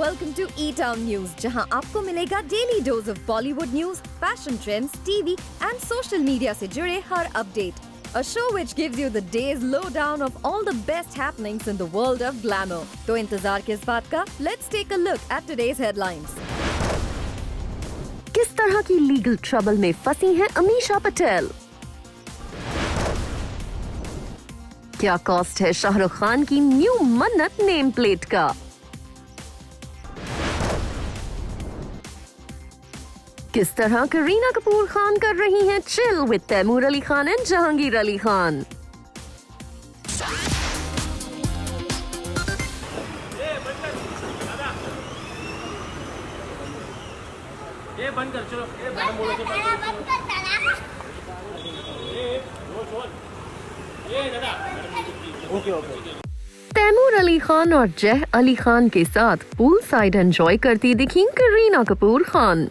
welcome to E-Town News, जहां आपको मिलेगा daily dose of Bollywood news, fashion trends, TV and social media से जुड़े हर update. A show which gives you the day's lowdown of all the best happenings in the world of glamour. तो इंतजार किस बात का? Let's take a look at today's headlines. किस तरह की लीगल ट्रबल में फंसी हैं अमीशा पटेल? क्या कॉस्ट है शाहरुख खान की न्यू मन्नत नेम प्लेट का? किस तरह करीना कपूर खान कर रही हैं chill with Taimur Ali Khan and Jahangir Ali Khan? ये बंद कर चलो ओके. तैमूर अली खान और जय अली खान के साथ पूल साइड एंजॉय करती दिखी करीना कपूर खान.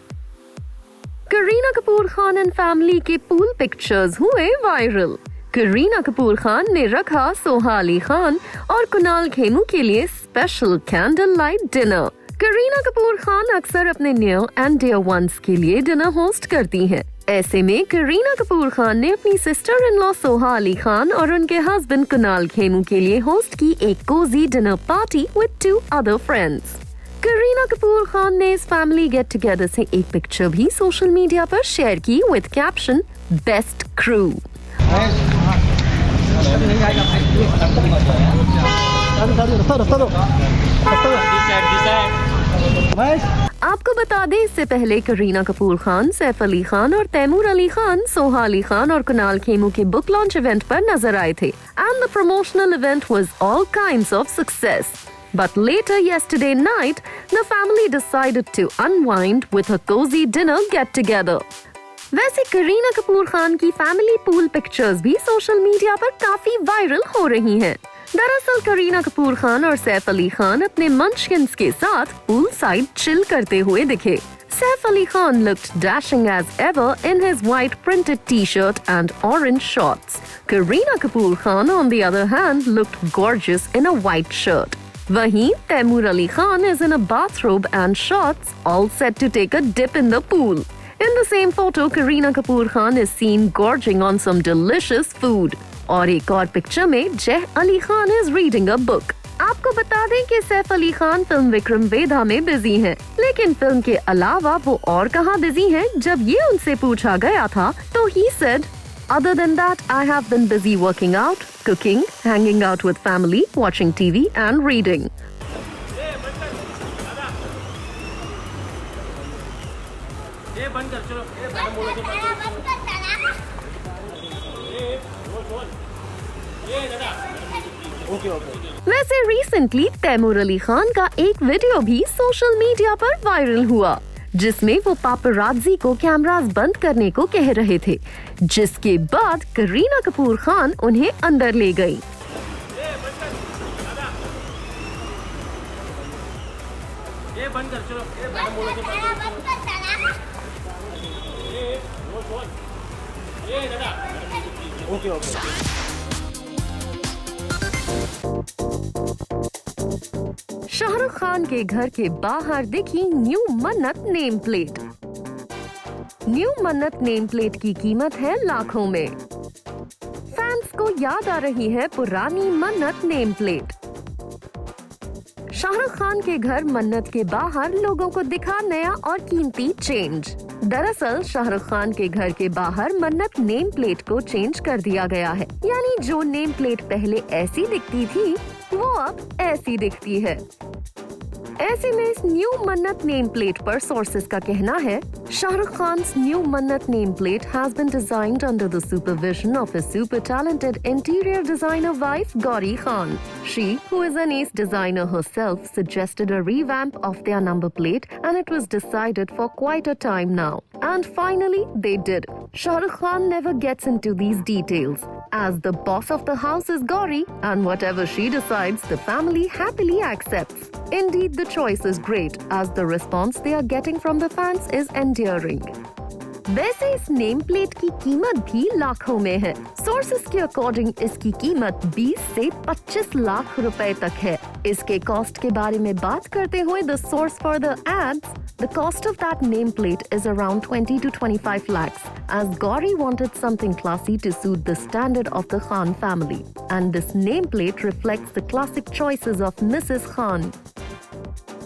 करीना कपूर खान एंड फैमिली के पूल पिक्चर्स हुए वायरल. करीना कपूर खान ने रखा सोहा अली खान और कुणाल खेमू के लिए special candle light dinner. Kareena Kapoor Khan अक्सर अपने नियर एंड डियर वंस के लिए डिनर होस्ट करती हैं. ऐसे में करीना कपूर खान ने अपनी sister in law Soha Ali Khan और उनके हस्बैंड कुणाल खेमू के लिए होस्ट की एक cosy dinner party with 2 other friends. Kareena Kapoor Khan ने इस फैमिली गेट टुगेदर से एक पिक्चर भी सोशल मीडिया पर शेयर की विद कैप्शन बेस्ट क्रू. आपको बता दें, इससे पहले करीना कपूर खान, सैफ अली खान और तैमूर अली खान सोहा अली खान और कुणाल खेमू के बुक लॉन्च इवेंट पर नजर आए थे and the promotional event was all kinds of success. But later yesterday night, the family decided to unwind with a cozy dinner get-together. वैसे करीना कपूर खान की फैमिली पूल पिक्चर्स भी सोशल मीडिया पर काफी viral हो रही हैं. दरअसल करीना कपूर खान और सैफ अली खान अपने मंचकिन्स के साथ पूल साइड चिल करते हुए दिखे. Saif Ali Khan looked dashing as ever in his white printed t-shirt and orange shorts. Kareena Kapoor Khan, on the other hand, looked gorgeous in a white shirt. Wahin Taimur Ali Khan is in a bathrobe and shorts, all set to take a dip in the pool. In the same photo, Kareena Kapoor Khan is seen gorging on some delicious food. और एक और picture में जय Ali Khan is reading a book. आपको बता दें कि Saif Ali Khan film Vikram Vedha में बिजी हैं, लेकिन फिल्म के अलावा वो और कहाँ बिजी हैं? जब ये उनसे पूछा गया था तो he said, "Other than that, I have been busy working out, cooking, hanging out with family, watching TV and reading." ये बंद कर चलो ओके. वैसे रिसेंटली तैमूर अली खान का एक वीडियो भी सोशल मीडिया पर वायरल हुआ, जिसमें वो पापराज़ी को कैमरास बंद करने को कह रहे थे, जिसके बाद करीना कपूर खान उन्हें अंदर ले गई. ये बंद कर चलो ओके. शाहरुख खान के घर के बाहर दिखी न्यू मन्नत नेम प्लेट. न्यू मन्नत नेम प्लेट की कीमत है लाखों में. फैंस को याद आ रही है पुरानी मन्नत नेम प्लेट. शाहरुख खान के घर मन्नत के बाहर लोगों को दिखा नया और कीमती चेंज. दरअसल शाहरुख खान के घर के बाहर मन्नत नेम प्लेट को चेंज कर दिया गया है. यानी जो नेम प्लेट पहले ऐसी दिखती थी वो अब ऐसी दिखती है. ऐसे में इस न्यू मन्नत नेम प्लेट पर सोर्सेज का कहना है, Shahrukh Khan's new Mannat nameplate has been designed under the supervision of his super talented interior designer wife Gauri Khan. She, who is an ace designer herself, suggested a revamp of their number plate and it was decided for quite a time now. And finally, they did. Shah Rukh Khan never gets into these details, as the boss of the house is Gauri and whatever she decides, the family happily accepts. Indeed, the choice is great as the response they are getting from the fans is endearing. वैसे इस name plate की कीमत भी लाखों में है। Sources के according इसकी कीमत 20 से 25 लाख रुपए तक है। इसके कॉस्ट के बारे में बात करते हुए the source for the ads, the cost of that nameplate is around 20 to 25 lakhs, as Gauri wanted something classy to suit the standard of the Khan family. And this nameplate reflects the classic choices of Mrs. Khan.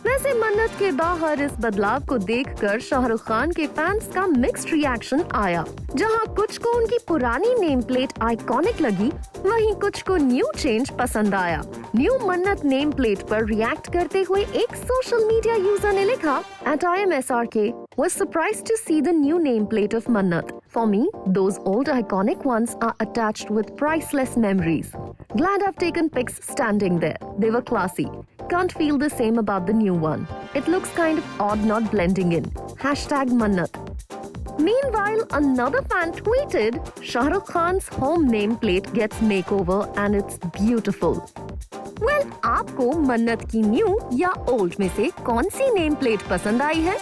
वैसे मन्नत के बाहर इस बदलाव को देखकर शाहरुख खान के fans का मिक्स्ड रिएक्शन आया। जहां कुछ को उनकी पुरानी नेम प्लेट आइकॉनिक लगी, वहीं कुछ को न्यू चेंज पसंद आया। न्यू मन्नत नेम प्लेट पर रिएक्ट करते हुए एक सोशल मीडिया यूजर ने लिखा, @IMSRK was surprised to see the new nameplate of Mannat. For me, those old iconic ones are attached with priceless memories. Glad I've taken pics standing there. They were classy. Can't feel the same about the new one. It looks kind of odd not blending in. #Mannat. Meanwhile, another fan tweeted, Shah Rukh Khan's home nameplate gets makeover and it's beautiful. Well, आपको मन्नत की new या old में से कौन C name plate पसंद आई है?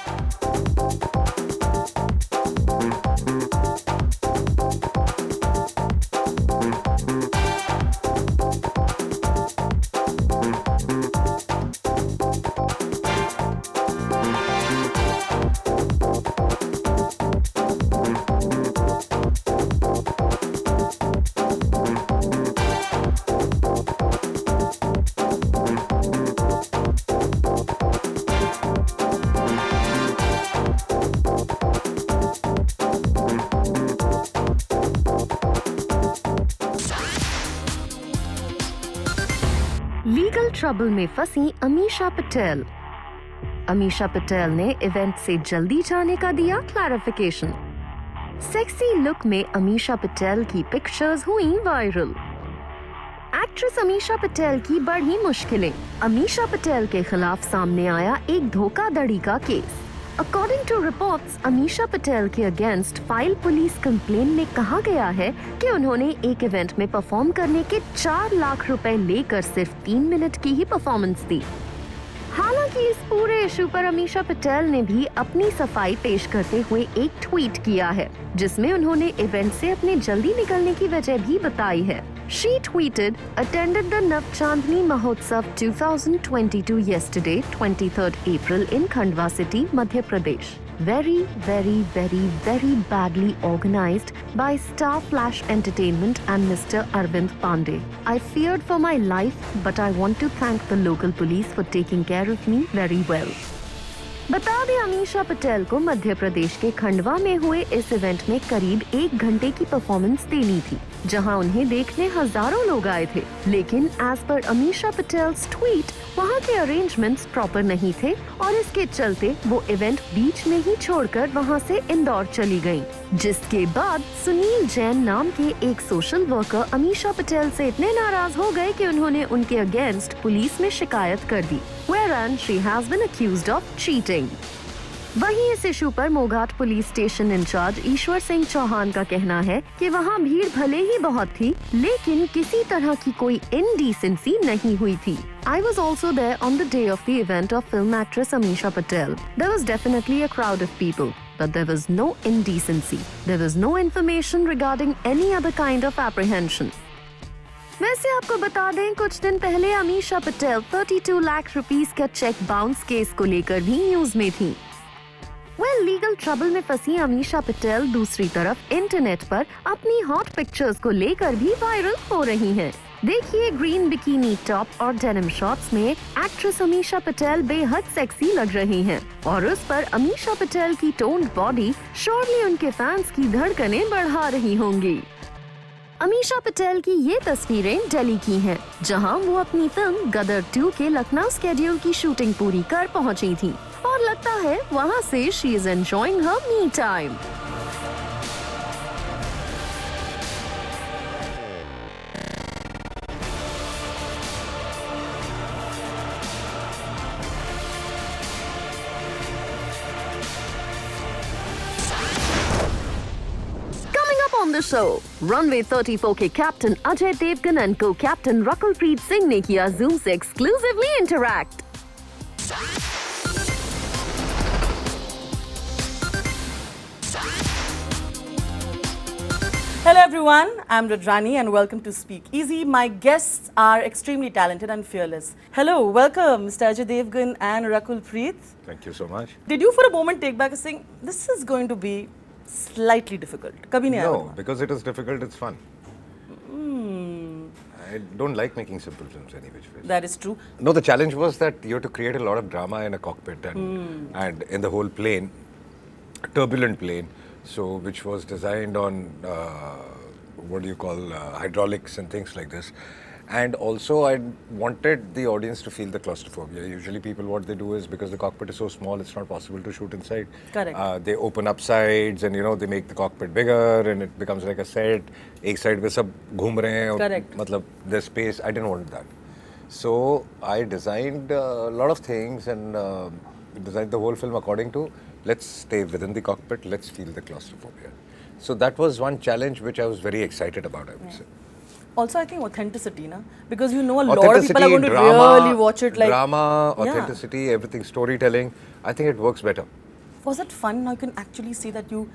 Legal trouble में फंसी अमीशा पटेल। अमीशा पटेल ने इवेंट से जल्दी जाने का दिया क्लैरिफिकेशन। सेक्सी लुक में अमीशा पटेल की पिक्चर्स हुई वायरल। एक्ट्रेस अमीशा पटेल की बढ़ी मुश्किलें। अमीशा पटेल के खिलाफ सामने आया एक धोखाधड़ी का केस। According to reports, Ameesha Patel के अगेंस्ट फाइल पुलिस कंप्लेन में कहा गया है कि उन्होंने एक इवेंट में परफॉर्म करने के 4 लाख रुपए लेकर सिर्फ 3 मिनट की ही परफॉर्मेंस दी। हालांकि इस पूरे इशू पर अमीशा पटेल ने भी अपनी सफाई पेश करते हुए एक ट्वीट किया है, जिसमें उन्होंने इवेंट से अपने जल्दी निकलने की वजह भी बताई है। She tweeted, attended the Nav Chandni Mahotsav 2022 yesterday, 23rd April in Khandwa city, Madhya Pradesh. Very, very, very, very badly organized by Star Flash Entertainment and Mr. Arvind Pandey. I feared for my life, but I want to thank the local police for taking care of me very well. बता दें, अमीशा पटेल को मध्य प्रदेश के खंडवा में हुए इस event में करीब 1 घंटे की परफॉर्मेंस देनी थी, जहां उन्हें देखने हजारों लोग आए थे। लेकिन as per Amisha Patels tweet, वहां के अरेंजमेंट्स प्रॉपर नहीं थे और इसके चलते वो इवेंट बीच में ही छोड़कर वहां से इंदौर चली गयी। जिसके बाद सुनील जैन नाम के एक सोशल वर्कर अमीशा पटेल से इतने नाराज हो गए कि उन्होंने उनके अगेंस्ट पुलिस में शिकायत कर दी, wherein she has been accused of cheating. वहीं इस इशू पर मोघाट police station in charge Ishwar Singh Chauhan का कहना है कि वहां भीड़ भले ही बहुत थी, लेकिन किसी तरह की कोई इनडिसेंसी नहीं हुई थी। I was also there on the day of the event of film actress Ameesha Patel. There was definitely a crowd of people, but there was no indecency. There was no information regarding any other kind of apprehension. वैसे आपको बता दें, कुछ दिन पहले Amisha Patel 32 lakh rupees का cheque bounce case को लेकर भी न्यूज में थी। लीगल ट्रबल में फंसी अमीशा पटेल दूसरी तरफ इंटरनेट पर अपनी हॉट पिक्चर्स को लेकर भी वायरल हो रही हैं। देखिए, ग्रीन बिकिनी टॉप और डेनिम शॉर्ट्स में एक्ट्रेस अमीशा पटेल बेहद सेक्सी लग रही हैं और उस पर अमीशा पटेल की टोन्ड बॉडी श्योरली उनके फैंस की धड़कनें बढ़ा रही होंगी। अमीशा पटेल की ये तस्वीरें दिल्ली की हैं, जहां वो अपनी फिल्म गदर 2 के लखनऊ स्केड्यूल की शूटिंग पूरी कर पहुंची थी और लगता है वहां से she is enjoying her me time. On the show, Runway 34 के कैप्टन अजय देवगन एंड को कैप्टन रकुलप्रीत सिंह ने किया Zoom से exclusively interact. Hello everyone, I'm Radrani and welcome to Speak Easy. My guests are extremely talented and fearless. Hello, welcome Mr. Ajay Devgn and Rakulpreet. Thank you so much. Did you for a moment take back and saying, this is going to be slightly difficult? Kabhi nahi aaya No, dimaag. because it is difficult, it's fun. I don't like making simple films any which ways. That is true. No, the challenge was that you have to create a lot of drama in a cockpit and in the whole plane, a turbulent plane, so which was designed on what do you call hydraulics and things like this. And also I wanted the audience to feel the claustrophobia. Usually people, what they do is, because the cockpit is so small, it's not possible to shoot inside. Correct. They open up sides and they make the cockpit bigger and it becomes like a set. Ek side pe sab ghoom rahe hain. Correct. Matlab, there's space. I didn't want that. So I designed a lot of things and designed the whole film according to, let's stay within the cockpit, let's feel the claustrophobia. So that was one challenge which I was very excited about, I would say. Also, I think authenticity, na? Because you know a lot of people are going to really watch it like... Drama, Yeah. authenticity, everything, storytelling. I think it works better. Was it fun? Now you can actually see that you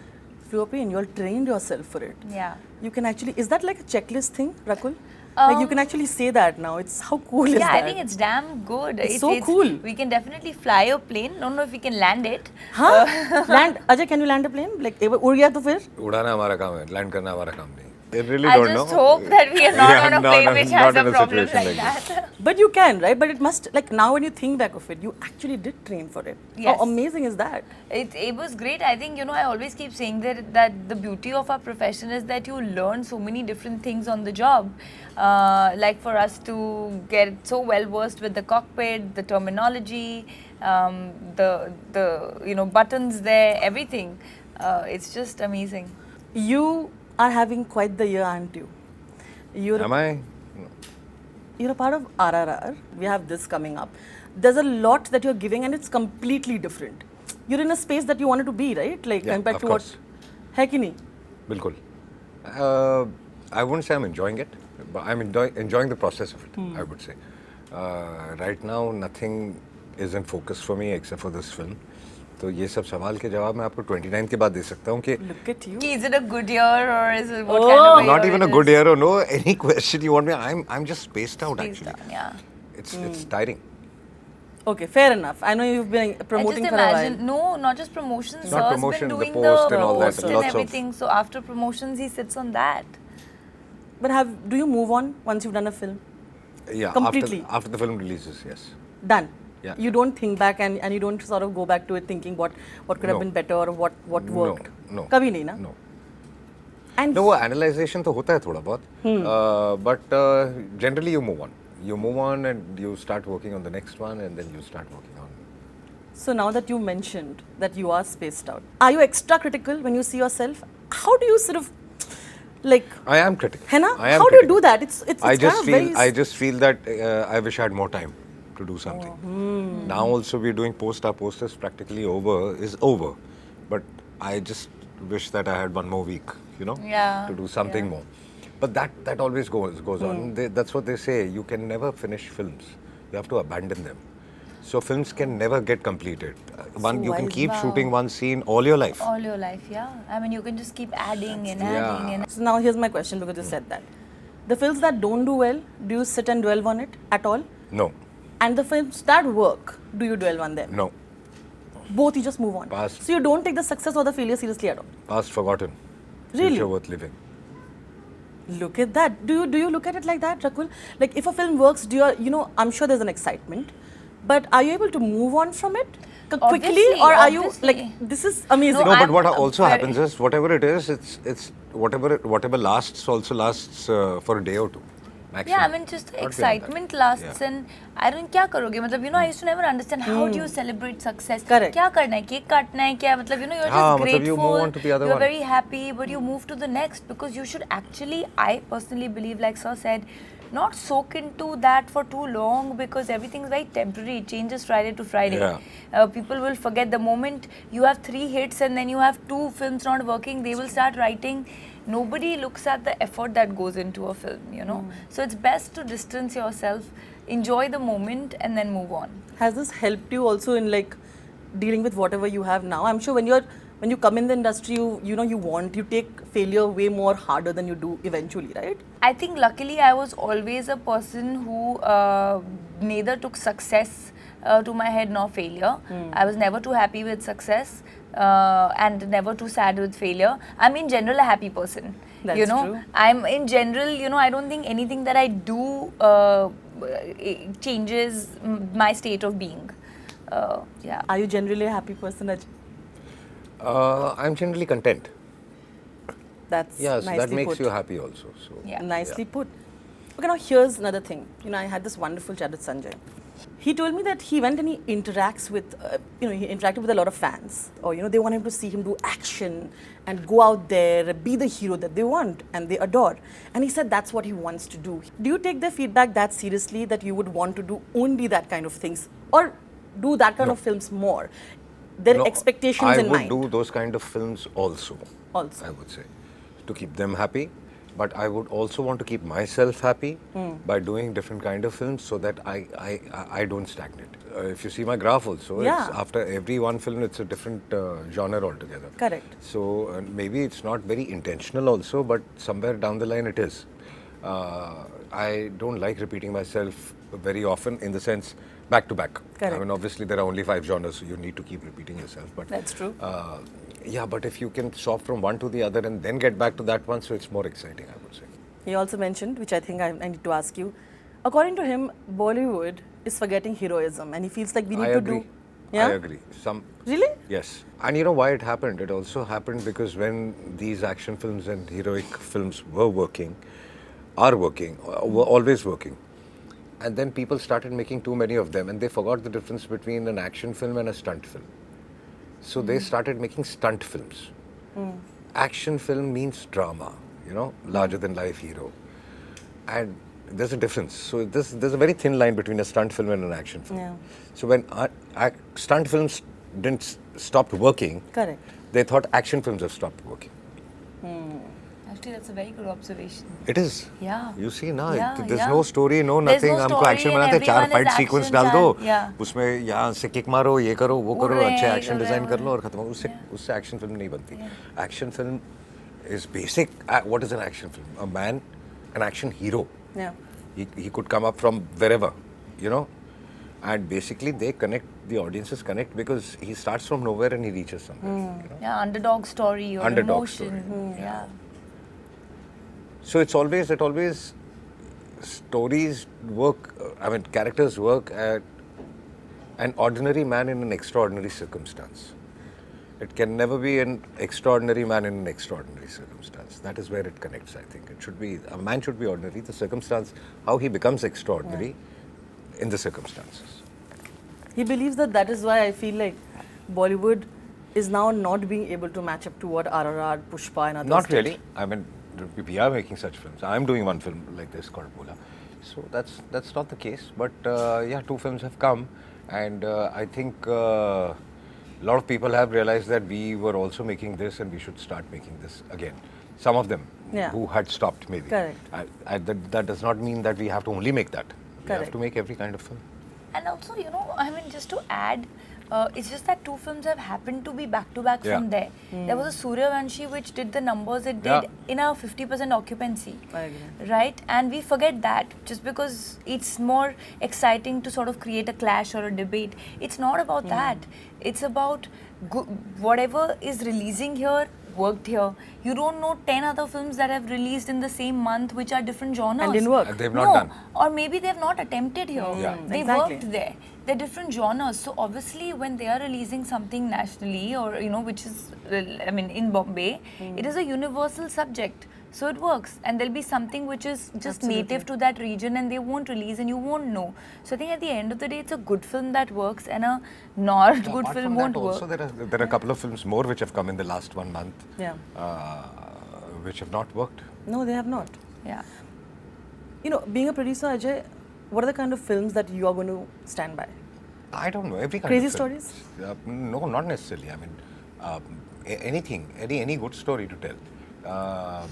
flew up and you all trained yourself for it. Yeah. You can actually... Is that like a checklist thing, Rakul? Like you can actually say that now. It's how cool is Yeah, that? I think it's damn good. It's so cool. We can definitely fly a plane. Don't know if we can land it. Huh? Land? Ajay, can you land a plane? Like, उड़ गया तो फिर? उड़ाना हमारा काम है, land करना हमारा काम नहीं. I really I don't know. just hope that we are not Yeah, on a no, plane no, which not has in a a problem situation like like that. But you can, right? But it must, like now when you think back of it, you actually did train for it. Yes. How amazing is that? It was great. I think, I always keep saying that the beauty of our profession is that you learn so many different things on the job. Like for us to get so well versed with the cockpit, the terminology, the buttons there, everything. It's just amazing. You are having quite the year, aren't you? You're Am I? You're a part of RRR. We have this coming up. There's a lot that you're giving and it's completely different. You're in a space that you wanted to be, right? Like Yeah, compared of to course. what? Hai ki nahi? Bilkul. I wouldn't say I'm enjoying it, but I'm enjoying the process of it, I would say. Right now, nothing is in focus for me except for this film. तो ये सब सवाल के जवाब मैं आपको 29 के बाद दे सकता हूँ कि Look at you. Is it a good year or is it what kind of a not year even a it good is? year or no, any question you want me, I'm just spaced out Please actually. don't, yeah. It's tiring. Okay, fair enough. I know you've been promoting I for just a while. imagine, no, not just promotions. Not Sir's promotions, been the doing post and all that, post and lots of- everything. So after promotions, he sits on that. But do you move on once you've done a film? Yeah, Completely. after the film releases, yes. Done. Yeah. You don't think back and you don't sort of go back to it thinking what could have No. been better or what worked. No. Kabhi nahi, na? No. And No, वो analyzation तो होता है थोड़ा बहुत, but generally you move on. You move on and you start working on the next one and then you start working on. so now that you mentioned that you are spaced out, are you extra critical when you see yourself? How do you sort of like? I am critical. है ना? I am How do you critical. do that? It's I kind just of feel very. I just feel that I wish I had more time to do something. Now also we're doing post. Our post is practically over, but I just wish that I had one more week, Yeah, to do something yeah. more. But that always goes on. That's what they say. You can never finish films. You have to abandon them. So films can never get completed. You can wise. keep Wow. shooting one scene all your life. All your life, yeah. I mean, you can just keep adding and adding and So now here's my question because you said that. The films that don't do well, do you sit and dwell on it at all? No, And the films that work, do you dwell on them? no. Both you just move on. Past. So you don't take the success or the failure seriously at all. Past forgotten. Really? Future worth living. Look at that. Do you look at it like that, Rakul? Like if a film works, do you I'm sure there's an excitement, but are you able to move on from it quickly, Obviously, or are you obviously. like this is amazing? No, No, but I'm what also very- happens is whatever it is, it's whatever lasts also lasts for a day or two. Maximum. yeah, I mean, just the Not beyond that. excitement lasts, Yeah. and I don't क्या करोगे मतलब I used to never understand how do you celebrate success. Correct. क्या करना है, cake काटना है क्या मतलब you're just हाँ, grateful. मतलब you move on to the other you're one. very happy, but you move to the next because you should actually. I personally believe, like Sir said, not soak into that for too long because everything's very temporary. It changes Friday to Friday. Yeah. People will forget the moment you have 3 hits and then you have 2 films not working. They will start writing. Nobody looks at the effort that goes into a film, So it's best to distance yourself, enjoy the moment, and then move on. Has this helped you also in like dealing with whatever you have now? I'm sure when you're when you come in the industry, you take failure way more harder than you do eventually, right? I think luckily I was always a person who neither took success to my head nor failure. I was never too happy with success and never too sad with failure. I'm in general a happy person. That's true. I'm in general, I don't think anything that I do changes my state of being. Yeah. Are you generally a happy person, Ajay? I'm generally content. That's Yeah, so nicely that makes put. you happy also. So Yeah. Nicely put. Okay, now here's another thing. I had this wonderful chat with Sanjay. He told me that he went and he interacts with, he interacted with a lot of fans. Or, they want him to see him do action and go out there, be the hero that they want and they adore. And he said that's what he wants to do. Do you take their feedback that seriously, that you would want to do only that kind of things? Or do that kind of films more? Their expectations in mind. I would do those kind of films also. Also. I would say, to keep them happy. But I would also want to keep myself happy by doing different kind of films so that I don't stagnate. If you see my graph also, Yeah. it's after every one film, it's a different genre altogether. Correct. So maybe it's not very intentional also, but somewhere down the line it is. I don't like repeating myself very often in the sense back to back. Correct. I mean, obviously there are only 5 genres, so you need to keep repeating yourself. But That's true. yeah, but if you can swap from one to the other and then get back to that one, so it's more exciting, I would say. He also mentioned, which I think I need to ask you, according to him, Bollywood is forgetting heroism, and he feels like we need I to agree. do. Yeah? I agree. Really? Yes. And you know why it happened? It also happened because when these action films and heroic films were working, were always working. And then people started making too many of them and they forgot the difference between an action film and a stunt film. So they started making stunt films. Action film means drama, larger than life hero. And there's a difference. So there's a very thin line between a stunt film and an action film. Yeah. So when stunt films didn't stop working, Correct. they thought action films have stopped working. Actually, that's a very good observation. It is. Yeah. You see now, Yeah, there's yeah. no story, no There's nothing. no हमको story action and बनाते 4 everyone fight is sequence action डाल दो, yeah. उसमें यहाँ से kick मारो, ये करो, वो करो, Hooray, अच्छे एक्शन डिजाइन कर लो और whatever. खत्म हो. उससे एक्शन फिल्म नहीं बनती. Action film is basic. What is an action film? A man, an action hero. Yeah. He could come up from wherever, and basically the audiences connect because he starts from nowhere and he reaches somewhere. Yeah, underdog story or Underdog emotion. story. Yeah. So it always stories work, characters work at an ordinary man in an extraordinary circumstance. It can never be an extraordinary man in an extraordinary circumstance. That is where it connects, I think. A man should be ordinary. The circumstance, how he becomes extraordinary in the circumstances. He believes that is why I feel like Bollywood is now not being able to match up to what RRR, Pushpa and others Not did. really. We are making such films. I'm doing one film like this called Bola. So that's not the case. But 2 films have come, and I think a lot of people have realized that we were also making this, and we should start making this again. Some of them who had stopped, maybe. Correct. That does not mean that we have to only make that. We have Correct. to make every kind of film. And also, just to add, it's just that 2 films have happened to be back to back Yeah. from there. There was a Suryavanshi which did the numbers it did in a 50% occupancy. I agree. Right? And we forget that just because it's more exciting to sort of create a clash or a debate. It's not about that. It's about whatever is releasing here worked here. You don't know 10 other films that have released in the same month which are different genres. And didn't work. And they've not done. Or maybe they've not attempted here. Yeah. They Exactly. worked there. They're different genres. So obviously when they are releasing something nationally or, which is, in Bombay, it is a universal subject. So it works. And there'll be something which is just native to that region and they won't release and you won't know. So I think at the end of the day, it's a good film that works and a not good Apart film from won't that work. also, there are a couple of films more which have come in the last 1 month, Yeah. which have not worked. No, they have not. Yeah. Being a producer, Ajay, what are the kind of films that you are going to stand by? I don't know. Every kind Crazy of film. stories? No, not necessarily. Anything, any good story to tell.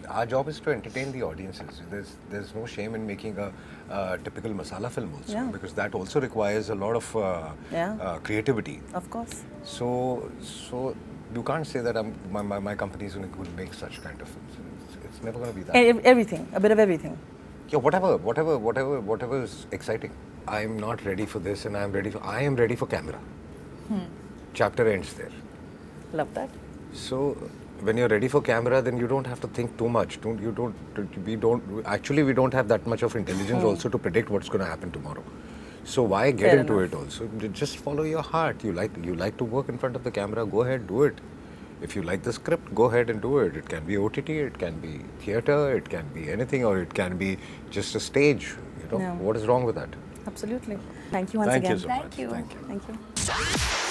Our job is to entertain the audiences. There's no shame in making a typical masala film also, because that also requires a lot of creativity. Of course. So you can't say that my company is going to make such kind of films. It's never going to be that. Everything, a bit of everything. Yeah, whatever is exciting. I'm not ready for this, and I am ready for camera. Chapter ends there. Love that. So when you're ready for camera, then you don't have to think too much. We don't have that much of intelligence also to predict what's going to happen tomorrow. So why get Fair into enough. it also? Just follow your heart. You like to work in front of the camera, go ahead, do it. If you like the script, go ahead and do it. It can be OTT, it can be theatre, it can be anything, or it can be just a stage. You know, Yeah. what is wrong with that? Absolutely. Thank you once Thank again. you so Thank much. you. Thank you. Thank you.